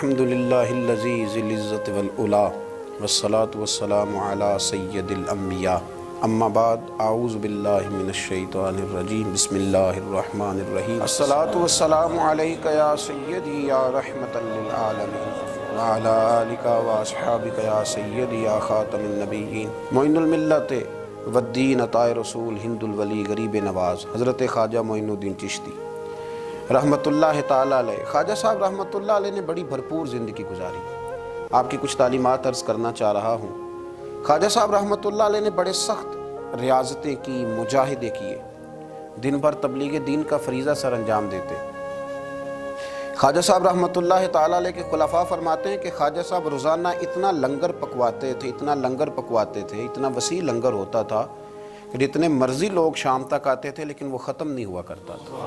الحمدللہ الذی ذی العزت والعلا والصلاة والسلام علی سید الانبیاء اما بعد اعوذ باللہ من الشیطان الرجیم بسم اللہ الرحمن الرحیم الصلاة والسلام علیک یا سیدی یا رحمتا للعالمین وعلی آلک واصحابک یا سیدی یا خاتم النبیین معین الملت والدین عطا رسول ہند الولی غریب نواز حضرت خواجہ معین الدین چشتی رحمت اللہ تعالیٰ علیہ۔ خواجہ صاحب رحمت اللہ علیہ نے بڑی بھرپور زندگی گزاری۔ آپ کی کچھ تعلیمات عرض کرنا چاہ رہا ہوں۔ خواجہ صاحب رحمت اللہ علیہ نے بڑے سخت ریاضتیں کی، مجاہدے کیے، دن بھر تبلیغ دین کا فریضہ سر انجام دیتے۔ خواجہ صاحب رحمت اللہ تعالیٰ علیہ کے خلفاء فرماتے ہیں کہ خواجہ صاحب روزانہ اتنا لنگر پکواتے تھے، اتنا وسیع لنگر ہوتا تھا کہ جتنے مرضی لوگ شام تک آتے تھے لیکن وہ ختم نہیں ہوا کرتا تھا۔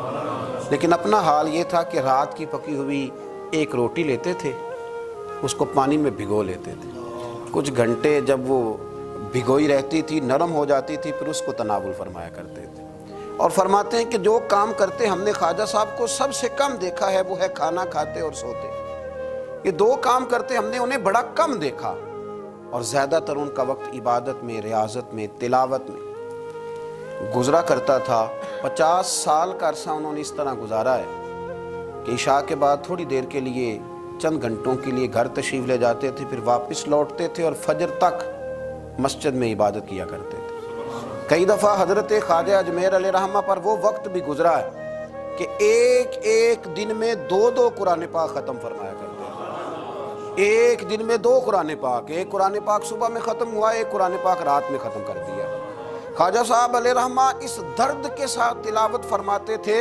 لیکن اپنا حال یہ تھا کہ رات کی پکی ہوئی ایک روٹی لیتے تھے، اس کو پانی میں بھگو لیتے تھے، کچھ گھنٹے جب وہ بھگوئی رہتی تھی نرم ہو جاتی تھی، پھر اس کو تناول فرمایا کرتے تھے۔ اور فرماتے ہیں کہ جو کام کرتے ہم نے خواجہ صاحب کو سب سے کم دیکھا ہے وہ ہے کھانا کھاتے اور سوتے۔ یہ دو کام کرتے ہم نے انہیں بڑا کم دیکھا، اور زیادہ تر ان کا وقت عبادت میں، ریاضت میں، تلاوت میں گزرا کرتا تھا۔ 50 سال کا عرصہ انہوں نے اس طرح گزارا ہے کہ عشاء کے بعد تھوڑی دیر کے لیے چند گھنٹوں کے لیے گھر تشریف لے جاتے تھے، پھر واپس لوٹتے تھے اور فجر تک مسجد میں عبادت کیا کرتے تھے۔ کئی دفعہ حضرت خواجہ اجمیر علیہ رحمہ پر وہ وقت بھی گزرا ہے کہ ایک دن میں دو قرآن پاک ختم فرمایا کرتے تھے۔ ایک دن میں 2 قرآن پاک، ایک قرآن پاک صبح میں ختم ہوا، ایک قرآن پاک رات میں ختم کر دیا۔ خواجہ صاحب علیہ رحمہ اس درد کے ساتھ تلاوت فرماتے تھے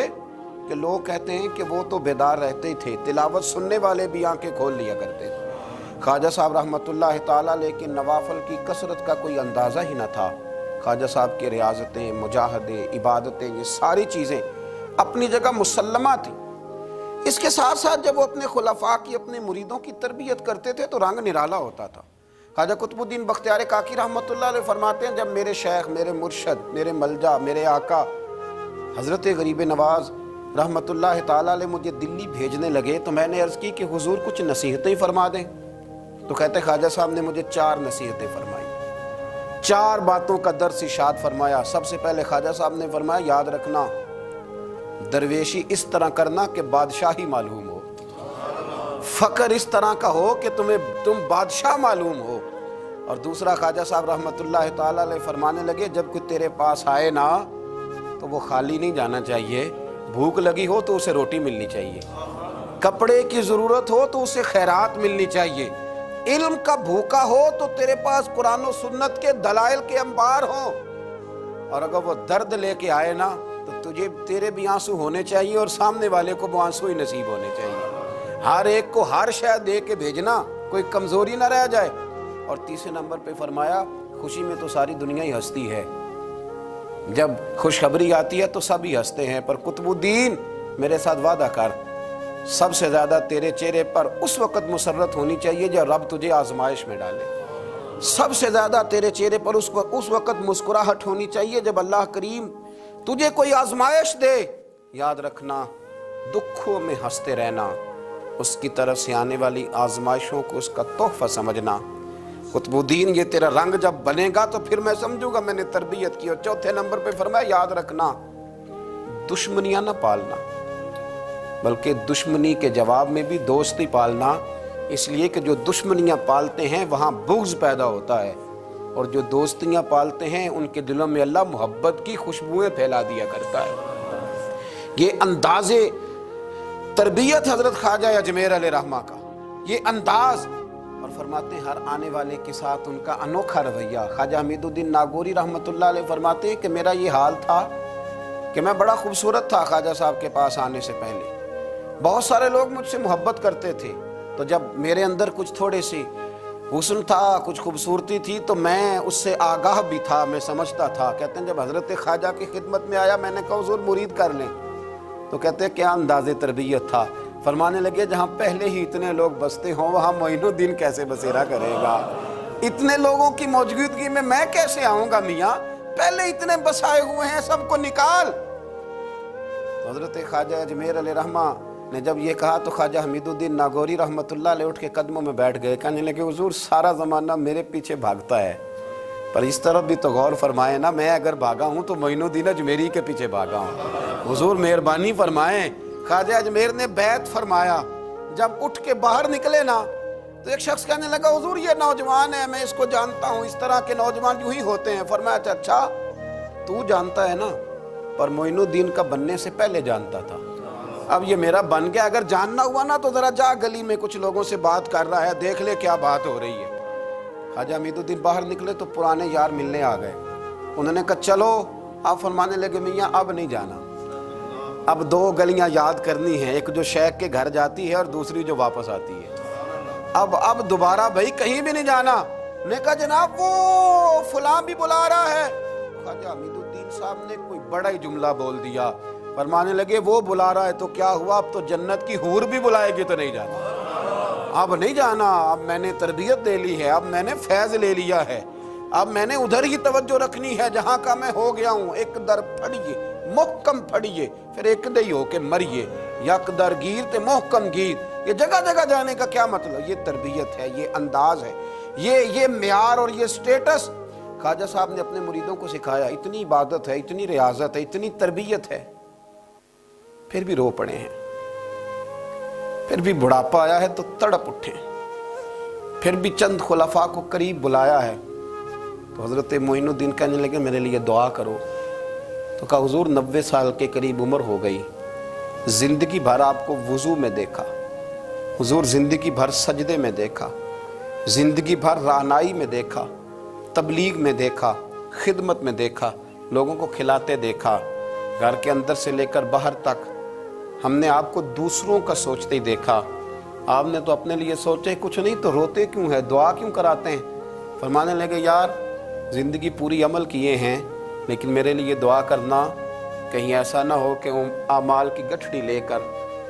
کہ لوگ کہتے ہیں کہ وہ تو بیدار رہتے ہی تھے، تلاوت سننے والے بھی آنکھیں کھول لیا کرتے تھے۔ خواجہ صاحب رحمت اللہ تعالیٰ لیکن نوافل کی کثرت کا کوئی اندازہ ہی نہ تھا۔ خواجہ صاحب کے ریاضتیں، مجاہدے، عبادتیں، یہ ساری چیزیں اپنی جگہ مسلمہ تھیں۔ اس کے ساتھ ساتھ جب وہ اپنے خلفاء کی، اپنے مریدوں کی تربیت کرتے تھے تو رنگ نرالا ہوتا تھا۔ خواجہ قطب الدین بختیار کاکی رحمت اللہ علیہ فرماتے ہیں جب میرے شیخ، میرے مرشد، میرے ملجا، میرے آقا حضرت غریب نواز رحمت اللہ تعالیٰ علیہ مجھے دلی بھیجنے لگے تو میں نے عرض کی کہ حضور کچھ نصیحتیں فرما دیں۔ تو کہتے خواجہ صاحب نے مجھے 4 نصیحتیں فرمائی، 4 باتوں کا درس ارشاد فرمایا۔ سب سے پہلے خواجہ صاحب نے فرمایا یاد رکھنا درویشی اس طرح کرنا کہ بادشاہی معلوم ہو، فقر اس طرح کا ہو کہ تم بادشاہ معلوم ہو۔ اور دوسرا خواجہ صاحب رحمت اللہ تعالیٰ علیہ فرمانے لگے جب کوئی تیرے پاس آئے نا تو وہ خالی نہیں جانا چاہیے، بھوک لگی ہو تو اسے روٹی ملنی چاہیے، کپڑے کی ضرورت ہو تو اسے خیرات ملنی چاہیے، علم کا بھوکا ہو تو تیرے پاس قرآن و سنت کے دلائل کے انبار ہوں، اور اگر وہ درد لے کے آئے نا تو تیرے بھی آنسو ہونے چاہیے اور سامنے والے کو وہ آنسو ہی نصیب ہونے چاہیے۔ ہر ایک کو ہر شے دے کے بھیجنا، کوئی کمزوری نہ رہ جائے۔ اور تیسرے نمبر پہ فرمایا خوشی میں تو ساری دنیا ہی ہنستی ہے، جب خوشخبری آتی ہے تو سب ہی ہنستے ہیں، پر قطب الدین میرے ساتھ وعدہ کر سب سے زیادہ تیرے چہرے پر اس وقت مسرت ہونی چاہیے جب رب تجھے آزمائش میں ڈالے، سب سے زیادہ تیرے چہرے پر اس وقت مسکراہٹ ہونی چاہیے جب اللہ کریم تجھے کوئی آزمائش دے۔ یاد رکھنا دکھوں میں ہنستے رہنا، اس کی طرف سے آنے والی آزمائشوں کو اس کا تحفہ سمجھنا۔ قطب الدین یہ تیرا رنگ جب بنے گا تو پھر میں سمجھوں گا میں نے تربیت کی۔ اور چوتھے نمبر پہ فرمایا یاد رکھنا دشمنیاں نہ پالنا، بلکہ دشمنی کے جواب میں بھی دوستی پالنا، اس لیے کہ جو دشمنیاں پالتے ہیں وہاں بغض پیدا ہوتا ہے، اور جو دوستیاں پالتے ہیں ان کے دلوں میں اللہ محبت کی خوشبوئیں پھیلا دیا کرتا ہے۔ یہ انداز تربیت حضرت خواجہ اجمیر علیہ رحمہ کا، یہ انداز، اور فرماتے ہیں ہر آنے والے کے ساتھ ان کا انوکھا رویہ۔ خواجہ حمید الدین ناگوری رحمت اللہ علیہ فرماتے ہیں کہ میرا یہ حال تھا کہ میں بڑا خوبصورت تھا خواجہ صاحب کے پاس آنے سے پہلے، بہت سارے لوگ مجھ سے محبت کرتے تھے، تو جب میرے اندر کچھ تھوڑے سی حسن تھا، کچھ خوبصورتی تھی تو میں اس سے آگاہ بھی تھا، میں سمجھتا تھا۔ کہتے ہیں جب حضرت خواجہ کی خدمت میں آیا میں نے کہا حضور مرید کر لیں، تو کہتے ہیں کیا انداز تربیت تھا۔ فرمانے لگے جہاں پہلے ہی اتنے لوگ بستے ہوں وہاں معین الدین کیسے بسیرا کرے گا، اتنے لوگوں کی موجودگی میں کیسے آؤں گا میاں، پہلے اتنے بسائے ہوئے ہیں، سب کو نکال۔ حضرت خواجہ اجمیر علیہ رحمہ نے جب یہ کہا تو خواجہ حمید الدین ناگوری رحمۃ اللہ علیہ اٹھ کے قدموں میں بیٹھ گئے، کہنے لگے حضور سارا زمانہ میرے پیچھے بھاگتا ہے، پر اس طرف بھی تو غور فرمائے نا، میں اگر بھاگا ہوں تو معین الدین اجمیری کے پیچھے بھاگا ہوں، حضور مہربانی فرمائیں۔ خواجہ اجمیر نے بیعت فرمایا، جب اٹھ کے باہر نکلے نا تو ایک شخص کہنے لگا حضور یہ نوجوان ہے، میں اس کو جانتا ہوں، اس طرح کے نوجوان یوں ہی ہوتے ہیں۔ فرمایا اچھا تو جانتا ہے نا، پر معین الدین کا بننے سے پہلے جانتا تھا، اب یہ میرا بن گیا، اگر جاننا ہوا نا تو ذرا جا گلی میں کچھ لوگوں سے بات کر رہا ہے، دیکھ لے کیا بات ہو رہی ہے۔ خواجہ حمید الدین باہر نکلے تو پرانے یار ملنے آ گئے، انہوں نے کہا چلو، آپ فرمانے لگے میاں اب نہیں جانا، اب دو گلیاں یاد کرنی ہیں، ایک جو شیخ کے گھر جاتی ہے اور دوسری جو واپس آتی ہے، اب دوبارہ بھائی کہیں بھی نہیں جانا۔ نے کہا جناب وہ فلاں بھی بلا رہا ہے۔ خواجہ حمید الدین صاحب نے کوئی بڑا ہی جملہ بول دیا، فرمانے لگے وہ بلا رہا ہے تو کیا ہوا، اب تو جنت کی حور بھی بلائے گی تو نہیں جانا، اب نہیں جانا، اب میں نے تربیت لے لی ہے، اب میں نے فیض لے لیا ہے، اب میں نے ادھر ہی توجہ رکھنی ہے جہاں کا میں ہو گیا ہوں۔ ایک در پھڑیے محکم پھڑیے، پھر ایک دئی ہو کے مریے، یک در گیر تے محکم گیر۔ یہ جگہ جگہ جانے کا کیا مطلب، یہ تربیت ہے، یہ انداز ہے، یہ معیار اور یہ سٹیٹس خواجہ صاحب نے اپنے مریدوں کو سکھایا۔ اتنی عبادت ہے، اتنی ریاضت ہے، اتنی تربیت ہے، پھر بھی رو پڑے ہیں، پھر بھی بڑھاپا آیا ہے تو تڑپ اٹھے، پھر بھی چند خلفاء کو قریب بلایا ہے تو حضرت معین الدین کہنے لگے میرے لیے دعا کرو۔ تو کہا حضور 90 سال کے قریب عمر ہو گئی، زندگی بھر آپ کو وضو میں دیکھا حضور، زندگی بھر سجدے میں دیکھا، زندگی بھر رہنائی میں دیکھا، تبلیغ میں دیکھا، خدمت میں دیکھا، لوگوں کو کھلاتے دیکھا، گھر کے اندر سے لے کر باہر تک ہم نے آپ کو دوسروں کا سوچتے ہی دیکھا، آپ نے تو اپنے لیے سوچے کچھ نہیں تو روتے کیوں ہے، دعا کیوں کراتے ہیں؟ فرمانے لگے یار زندگی پوری عمل کیے ہیں، لیکن میرے لیے دعا کرنا، کہیں ایسا نہ ہو کہ اعمال کی گٹھڑی لے کر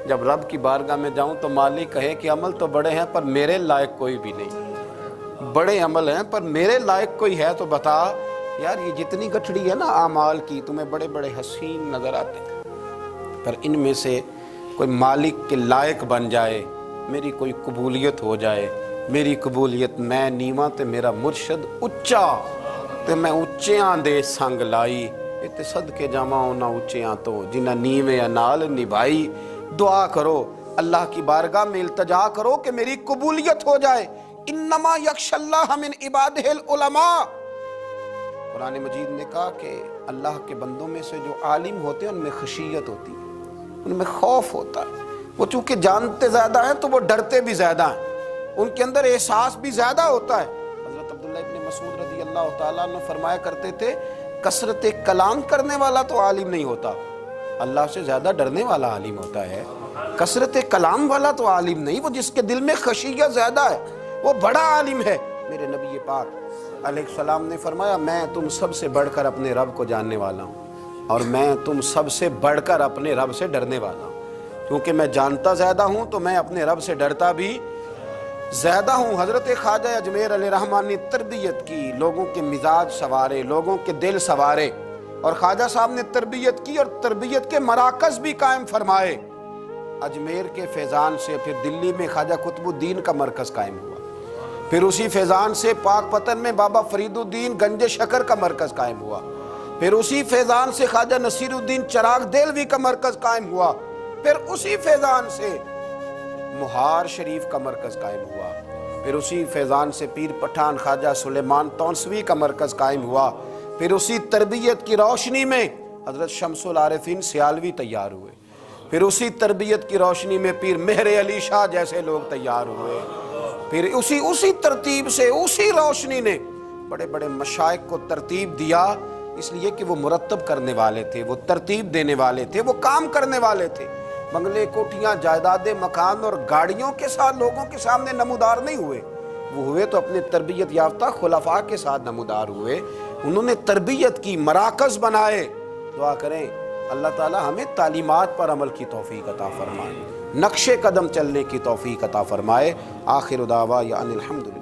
جب رب کی بارگاہ میں جاؤں تو مالک کہے کہ عمل تو بڑے ہیں پر میرے لائق کوئی بھی نہیں، بڑے عمل ہیں پر میرے لائق کوئی ہے تو بتا۔ یار یہ جتنی گٹھڑی ہے نا اعمال کی، تمہیں بڑے بڑے حسین نظر آتے ہیں، پر ان میں سے کوئی مالک کے لائق بن جائے، میری کوئی قبولیت ہو جائے، میری قبولیت میں نیواں تے میرا مرشد اچا تے میں اچیاں دے سنگ لائی، تے صدقے جاواں انہاں اچیاں تو جنہاں نیویں نال نبھائی۔ دعا کرو، اللہ کی بارگاہ میں التجا کرو کہ میری قبولیت ہو جائے۔ انما یخشی اللہ من عبادہ العلماء، قرآن مجید نے کہا کہ اللہ کے بندوں میں سے جو عالم ہوتے ہیں ان میں خشیت ہوتی ہے، ان میں خوف ہوتا ہے، وہ چونکہ جانتے زیادہ ہیں تو وہ ڈرتے بھی زیادہ ہیں، ان کے اندر احساس بھی زیادہ ہوتا ہے۔ حضرت عبداللہ ابن مسعود رضی اللہ تعالیٰ عنہ فرمایا کرتے تھے کثرت کلام کرنے والا تو عالم نہیں ہوتا، اللہ سے زیادہ ڈرنے والا عالم ہوتا ہے، کثرت کلام والا تو عالم نہیں، وہ جس کے دل میں خشیت زیادہ ہے وہ بڑا عالم ہے۔ میرے نبی پاک علیہ السلام نے فرمایا میں تم سب سے بڑھ کر اپنے رب کو جاننے والا ہوں اور میں تم سب سے بڑھ کر اپنے رب سے ڈرنے والا ہوں، کیونکہ میں جانتا زیادہ ہوں تو میں اپنے رب سے ڈرتا بھی زیادہ ہوں۔ حضرت خواجہ اجمیر علیہ رحمٰن نے تربیت کی، لوگوں کے مزاج سوارے، لوگوں کے دل سوارے، اور خواجہ صاحب نے تربیت کی اور تربیت کے مراکز بھی قائم فرمائے۔ اجمیر کے فیضان سے پھر دلی میں خواجہ قطب الدین کا مرکز قائم ہوا، پھر اسی فیضان سے پاک پتن میں بابا فرید الدین گنج شکر کا مرکز قائم ہوا، پھر اسی فیضان سے خواجہ نصیر الدین چراغ دہلوی کا مرکز قائم ہوا، پھر اسی فیضان سے مہار شریف کا مرکز قائم ہوا، پھر اسی فیضان سے پیر پٹھان خواجہ سلیمان تونسوی کا مرکز قائم ہوا، پھر اسی تربیت کی روشنی میں حضرت شمس العارفین سیالوی تیار ہوئے، پھر اسی تربیت کی روشنی میں پیر مہر علی شاہ جیسے لوگ تیار ہوئے، پھر اسی ترتیب سے اسی روشنی نے بڑے بڑے مشائخ کو ترتیب دیا، اس لیے کہ وہ مرتب کرنے والے تھے، وہ ترتیب دینے والے تھے، وہ کام کرنے والے تھے۔ بنگلے کوٹھیاں جائیدادیں مکان اور گاڑیوں کے ساتھ لوگوں کے سامنے نمودار نہیں ہوئے، وہ ہوئے تو اپنے تربیت یافتہ خلفاء کے ساتھ نمودار ہوئے، انہوں نے تربیت کی، مراکز بنائے۔ دعا کریں اللہ تعالی ہمیں تعلیمات پر عمل کی توفیق عطا فرمائے، نقش قدم چلنے کی توفیق عطا فرمائے۔ آخر دعوانا ان الحمدللہ۔